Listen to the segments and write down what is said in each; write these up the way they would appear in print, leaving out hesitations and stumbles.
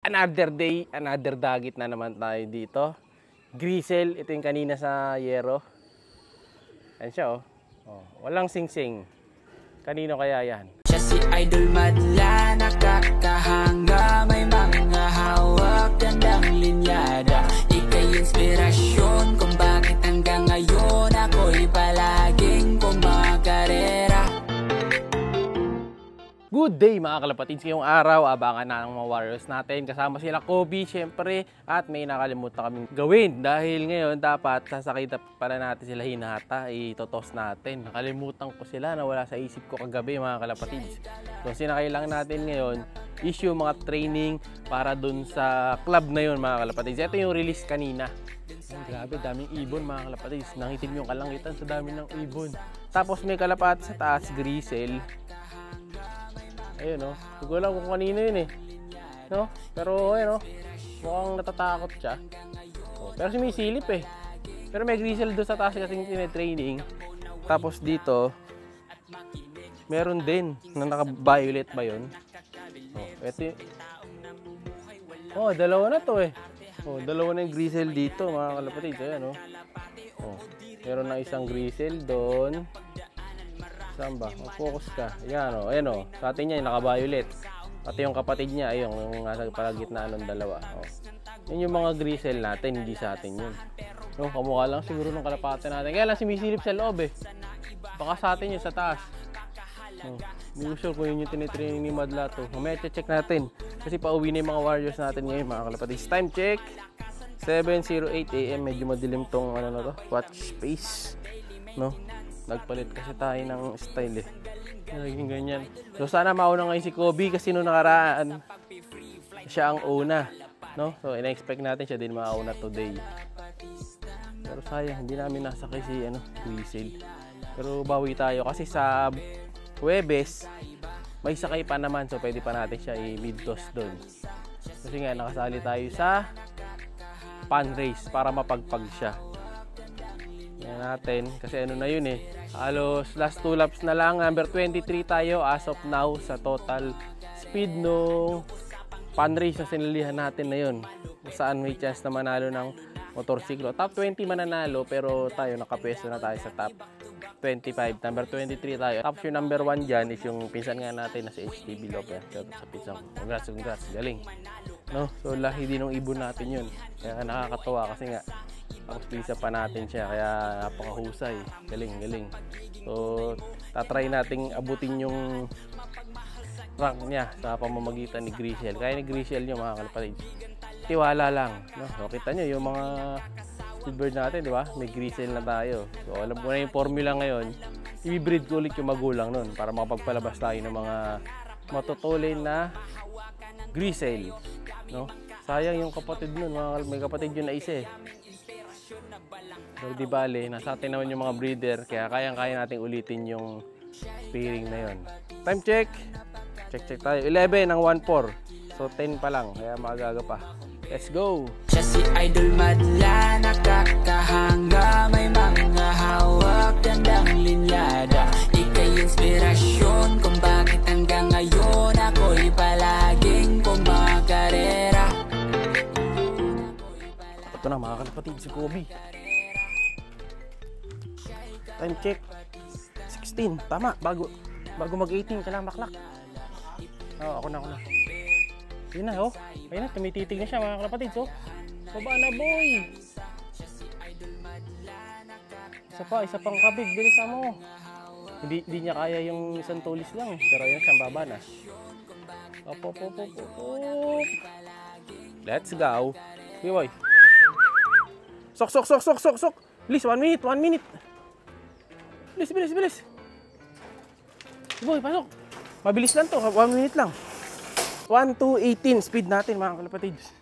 Another day, another dagit na naman tayo dito. Grisel, ito yung kanina sa yero. Ayan siya oh. Walang sing-sing. Kanino kaya yan? Siya si Idol Madla, nakakahanga, may mga hawak, gandang linyada. Ika'y inspirasyon kung bakit hanggang ngayon ako'y palaging kumakarera. Good day mga kalapatids, ngayong araw abangan na ng mga warriors natin. Kasama sila Kobe syempre, at may nakalimutan kaming gawin. Dahil ngayon dapat sasakay pala natin sila hinata, itotos natin. Nakalimutan ko sila, nawala sa isip ko kagabi mga kalapatids. So sinakay lang natin ngayon is yung mga training para dun sa club na yun mga kalapatids. Ito yung release kanina. Grabe, daming ibon mga kalapatids. Nangitim yung kalangitan sa dami ng ibon. Tapos may kalapat sa taas, grisel. Ayun, no? Hindi ko alam kung kanino yun eh. No? Pero ayun, no? Mukhang natatakot siya. Pero sumisilip eh. Pero may grisel doon sa taas kasing tine-training. Tapos dito, meron din na naka-violet ba yun? Ito yun. Dalawa na to eh. Dalawa na yung grisel dito mga kalapatid. Ayan, no? Meron na isang grisel doon. Saan ba? Mag-focus ka. Ayan o. Ayan o. Sa atin niya, naka-violet. Pati yung kapatid niya, ayun, yung nasa palagitnaan ng dalawa. Yan yung mga grisel natin, hindi sa atin yun. Kamukha lang siguro ng kalapate natin. Kaya lang sumisilip sa loob eh. Baka sa atin yun, sa taas. Hindi ko sure kung yun yung tinitraining ni Madla to. Mamaya check natin. Kasi pauwi na yung mga warriors natin ngayon, mga kalapatids. Time check. 7:08 AM. Medyo madilim tong ano na to, watch space. No? Nagpalit kasi tayo ng style eh. Naging ganyan. So sana mauna ngayon si Kobe kasi nung nakaraan siya ang una, no? So ina-expect natin siya din mauna today. Pero sayang hindi namin nasakay si Grisel. Pero bawi tayo kasi sa Huwebes may sakay pa naman, so pwede pa natin siya i-mid-toss doon. Kasi nga nakasali tayo sa pan race para mapagpag siya. Yan natin kasi ano na yun eh. Halos last 2 laps na lang. Number 23 tayo as of now sa total speed no pan race na sinalihan natin na yun. Saan may chance na manalo ng motorsiklo. Top 20 mananalo pero tayo nakapwesto na tayo sa top 25. Number 23 tayo. Tapos yung number 1 dyan is yung pinsan nga natin na si HTB Lopez. Sa pinsan. Congrats. Galing. No? So lahi din ng ibon natin yun. Kaya nakakatawa kasi nga tapos pisa pa natin siya, kaya napakahusay. Galing. So, tatry nating abutin yung rank niya sa pamamagitan ni Grisel. Kaya ni Grisel yung mga kalapatids. Tiwala lang. No? So, kita nyo yung mga speedbird natin, di ba? May Grisel na tayo. So, alam ko na yung formula ngayon. I-breed ko ulit yung magulang nun para makapagpalabas tayo ng mga matutulin na Grisel. No? Sayang yung kapatid nun. May kapatid yun na isa eh. So di bale, nasa atin naman yung mga breeder, kaya kayang-kaya natin ulitin yung pairing na yun. Time check. Check tayo. 11 ng 1-4. So 10 pa lang, kaya magaga pa. Let's go! Siya si Idol Madla, nakakahanga, may mga hawak, gandang linyada. Ika'y inspirasyon kung bakit hanggang ngayon ako'y palaging kumakarera. Ito na mga kalapatid, si Kobe. Time check 16, tama, bago mag-18 kailangan maklak. Ako na yun na ayun na, tumititig na siya mga kalapatids. Baba na boy. Isa pang kabig, bilisan mo. Hindi niya kaya yung isang tulis lang, pero yun siyang baba na. Op. Let's go. Okay boy. Sok. Please, 1 minute. Bilis. Boy, pasok. Mabilis lang to, 1 minute lang. 1:18 speed natin mga kalapatids.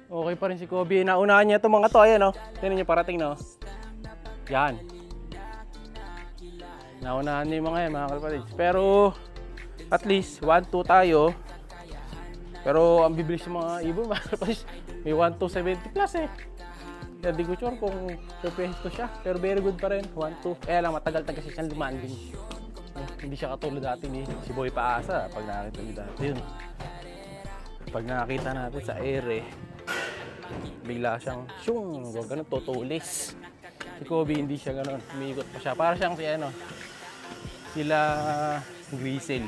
Okay pa rin si Kobe. Naunahan niya itong mga to. Ayan tingnan niyo parating na Yan. Naunahan niya yung mga yan mga kalapatids. Pero at least 1-2 tayo. Pero ang bibilis yung mga ibon mga kalapatids. May 1-2-70 plus eh. Kaya di ko sure kung pwesto siya. Pero very good pa rin. 1-2. Kaya lang matagal-tagal siyang demanding. Hindi siya katulad dati ni si Boy Paasa. Pag nakakita niyo dati yun. Pag nakakita natin sa ere, bigla siyang syung, huwag ganun, tutulis. Si Kobe hindi siya ganun, umiikot pa siya. Para siyang si ano, sila Grisel.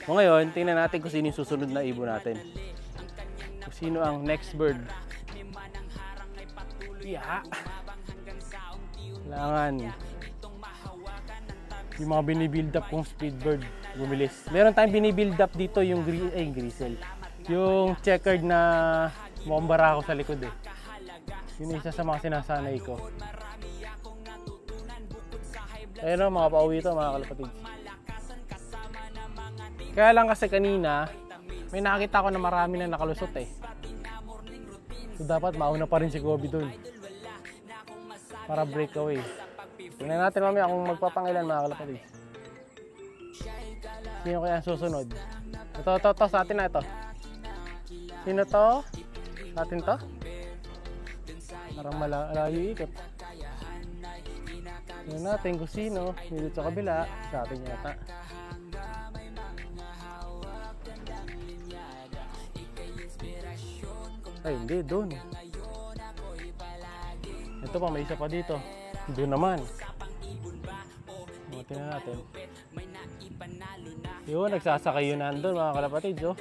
O ngayon, tingnan natin kung sino yung susunod na ibon natin. Kung sino ang next bird. Yeah. Kailangan yung mga binibuild up kong speed bird bumilis. Meron tayong binibuild up dito yung Grisel. Yung checkered na mukhang barako sa likod eh. Yun isa sa mga sinasanay ko. Ayun o, mga pauwi ito mga kalapatids. Kaya lang kasi kanina, may nakita ko na marami na nakalusot eh. So dapat mauna pa rin si Kobe dun. Para breakaway. Tingnan natin mamaya kung magpapangilan mga kalapatids. Sino kaya ang susunod? Ito, sa atin na ito. Sino to? Sa atin to? Parang malayo ikot. Tingnan natin kung sino. Dito sa kabila. Sa atin yata. Ay, hindi. Doon. Ito pa, may isa pa dito. Doon naman. Tingnan natin. Yun, nagsasakay yun nandun mga kalapatids. Oh.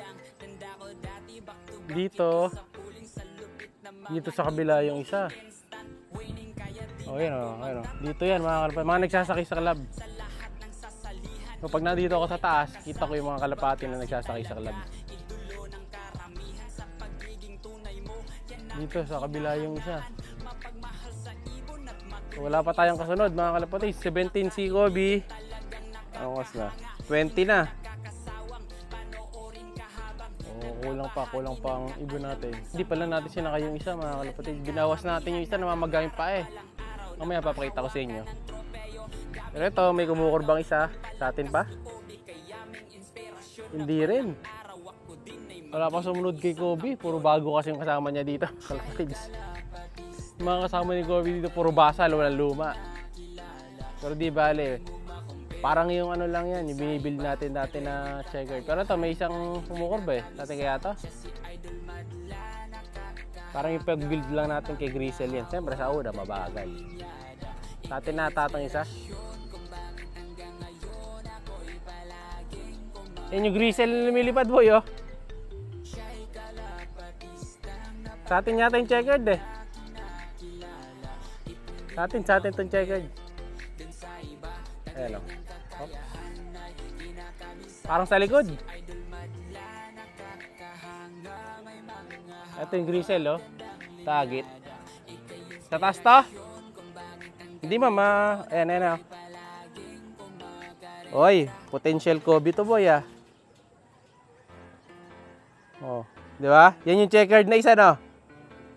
Dito sa kabila yung isa. O, yun o. Dito yan mga kalapatids. Mga nagsasakay sa club. So, pag nandito ako sa taas, kita ko yung mga kalapati na nagsasakay sa club. Dito sa kabila yung isa. So, wala pa tayong kasunod mga kalapatids. 17 si Kobe. Anong oras na? 20 na. Kulang pa ang ibon natin. Hindi pala natin sinakay yung isa mga kalapatids. Binawas natin yung isa na mamagaling pa eh. Mamaya papakita ko sa inyo. Pero ito, may kumukurbang isa. Sa atin pa? Hindi rin. Wala pa sumunod kay Kobe. Puro bago kasi yung kasama niya dito. Kalapatids. Yung mga kasama ni Kobe dito, puro basal, walang luma. Pero di bale. Parang yung ano lang yan, yung binibuild natin dati na checker. Pero ito, may isang kumukurba eh. Dati kaya ito. Parang yung pag-build lang natin kay Grisel yan. Siyempre sa una, mabagal. Sa atin na tatang isa. Yan yung Grisel lumilipad boy oh. Sa atin yata yung checkered eh. Sa atin itong checkered. Ayan o. Parang sa likod. Ito yung Grisel oh. Tagit. Sa taas to? Hindi mama. Ayan oh. Oy, potential Kobe to boy ah. Oh, di ba? Yan yung checkered na isa no.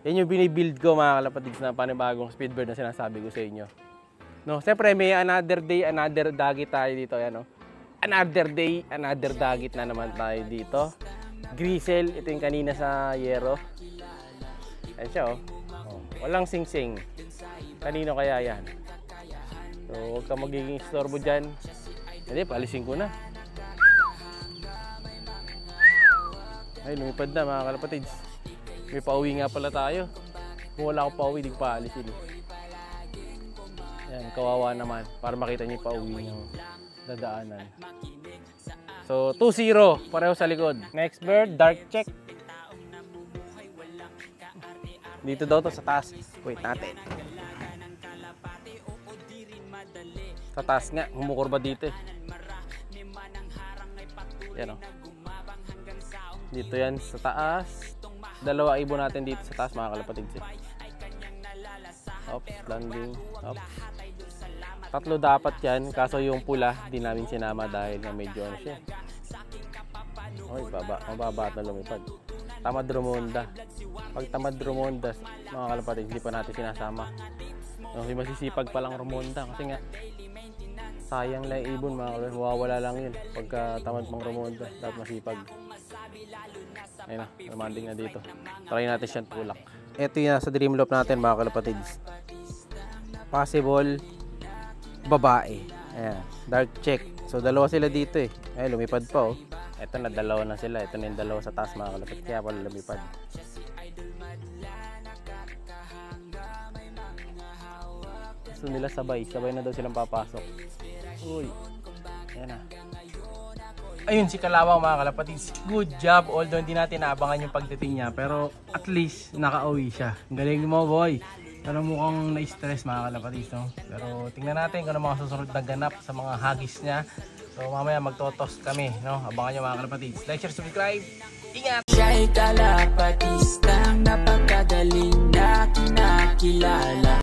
Yan yung binibuild ko mga kalapatids na panibagong speedbird na sinasabi ko sa inyo. No, siyempre may another day, another dagit tayo dito, yan no. Another day, another dagit na naman tayo dito. Grisel, ito yung kanina sa yero. Ayan siya oh. Walang sing-sing. Kanino kaya yan? So, huwag ka magiging istorbo dyan. Hindi, paalisin ko na. Ay, lumipad na mga kalapatids. May pauwi nga pala tayo. Kung wala akong pauwi, di ko paalisin. Ayan, kawawa naman. Para makita niyo yung pauwi ng dadaanan. So, 2-0. Pareho sa likod. Next bird, dark check. Dito daw to sa taas. Wait natin. Sa taas nga. Humukurba dito eh. Yan o. Dito yan sa taas. Dalawa ibon natin dito sa taas mga kalapatids eh. Oops, landing. Oops. 3 dapat yan. Kaso yung pula, di namin sinama dahil nga medyo ano siya. Oy, mababa at na lumipad. Tamad rumonda. Pag tamad rumonda, mga kalapatids, hindi pa natin sinasama. No, masisipag pa lang rumonda kasi nga sayang lang ibon mga kalapatids. Mawawala lang yun pagka tamad pang rumonda. Dapat masipag. Ayun na, remanding na dito. Try natin siyang tulak. Ito yung nasa dream loop natin mga kalapatids. Possible babae. Ayan, dark check. So dalawa sila dito eh. Ay, lumipad pa oh. Ito na, dalawa na sila. Ito na yung dalawa sa taas mga kalapit. Kaya pala lumipad. Gusto nila sabay. Sabay na daw silang papasok. Uy. Ayan na. Ayun si Kalawang mga kalapatids. Good job. Although hindi natin naabangan yung pagdating niya. Pero at least nakauwi siya. Ang galing mo boy. Pero mukhang na-stress mga kalapatids. No? Pero tingnan natin kung ano mga susunod na ganap sa mga hagis niya. So mamaya magtotost kami. No? Abangan nyo mga kalapatids. Like, share, subscribe. Ingat! Siya'y kalapatistang napakagaling na kinakilala.